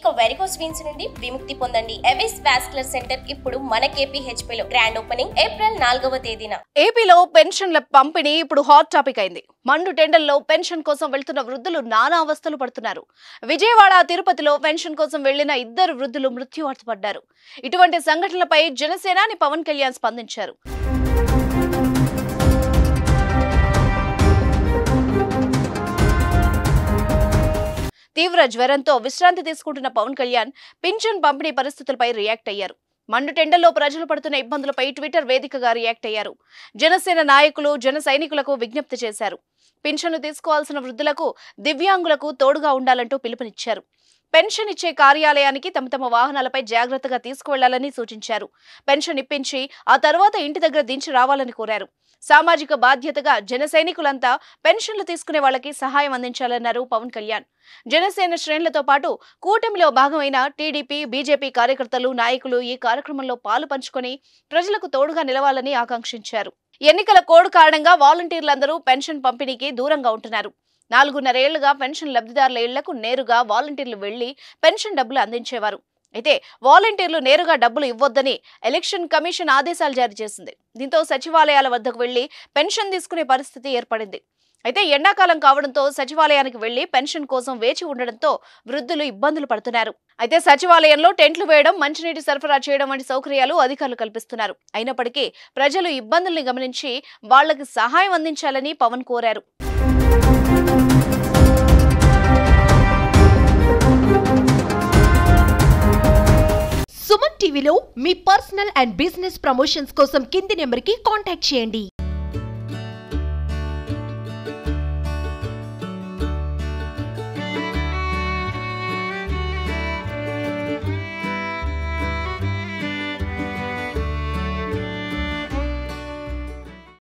ఇక varicose veins నుండి విముక్తి పొందండి. ఎవిస్ వాస్కులర్ సెంటర్ ఇప్పుడు మన KPHP లో గ్రాండ్ ఓపెనింగ్ ఏప్రిల్ 4వ తేదీన. ఏపీలో పెన్షన్ల పంపిణీ ఇప్పుడు హాట్ టాపిక్ అయింది. మండు టెండర్లో పెన్షన్ కోసం వెళ్తున్న వృద్ధులు నానా అవస్థలు పడుతున్నారు. విజయవాడ, తిరుపతిలో పెన్షన్ కోసం వెళ్లిన 2 వృద్ధులు మృత్యువాత పడ్డారు. ఇటువంటి సంఘటనలపై జనసేనాని పవన్ కళ్యాణ్ స్పందించారు. తీవ్ర జ్వరంతో విశ్రాంతి తీసుకుంటున్న పవన్ కళ్యాణ్ పింఛన్ పంపిణీ పరిస్థితులపై రియాక్ట్ అయ్యారు. మండు టెండర్లో ప్రజలు పడుతున్న ఇబ్బందులపై ట్విట్టర్ వేదికగా రియాక్ట్ అయ్యారు. జనసేన నాయకులు జన సైనికులకు విజ్ఞప్తి చేశారు. పింఛన్ను తీసుకోవాల్సిన వృద్ధులకు, దివ్యాంగులకు తోడుగా ఉండాలంటూ పిలుపునిచ్చారు. పెన్షన్ ఇచ్చే కార్యాలయానికి తమ వాహనాలపై జాగ్రత్తగా తీసుకువెళ్లాలని సూచించారు. పెన్షన్ ఇప్పించి ఆ తర్వాత ఇంటి దగ్గర దించి రావాలని కోరారు. సామాజిక బాధ్యతగా జన సైనికులంతా పెన్షన్లు తీసుకునే వాళ్ళకి సహాయం అందించాలన్నారు పవన్ కళ్యాణ్. జనసేన శ్రేణులతో పాటు కూటమిలో భాగమైన టీడీపీ, బీజేపీ కార్యకర్తలు, నాయకులు ఈ కార్యక్రమంలో పాలు పంచుకొని ప్రజలకు తోడుగా నిలవాలని ఆకాంక్షించారు. ఎన్నికల కోడ్ కారణంగా వాలంటీర్లందరూ పెన్షన్ పంపిణీకి దూరంగా ఉంటున్నారు. 4.5 ఏళ్లుగా పెన్షన్ లబ్ధిదారుల ఇళ్లకు నేరుగా వాలంటీర్లు వెళ్లి పెన్షన్ డబ్బులు అందించేవారు. అయితే వాలంటీర్లు నేరుగా డబ్బులు ఇవ్వొద్దని ఎలక్షన్ కమిషన్ ఆదేశాలు జారీ చేసింది. దీంతో సచివాలయాల వద్దకు వెళ్లి పెన్షన్ తీసుకునే పరిస్థితి ఏర్పడింది. అయితే ఎండాకాలం కావడంతో సచివాలయానికి వెళ్లి పెన్షన్ కోసం వేచి ఉండడంతో వృద్ధులు ఇబ్బందులు పడుతున్నారు. అయితే సచివాలయంలో టెంట్లు వేయడం, మంచినీటి సరఫరా చేయడం వంటి సౌకర్యాలు అధికారులు కల్పిస్తున్నారు. అయినప్పటికీ ప్రజలు ఇబ్బందుల్ని గమనించి వాళ్లకు సహాయం అందించాలని పవన్ కోరారు. సుమన్ టీవీలో మీ పర్సనల్ అండ్ బిజినెస్ ప్రమోషన్స్ కోసం కింది నెంబర్కి కాంటాక్ట్ చేయండి.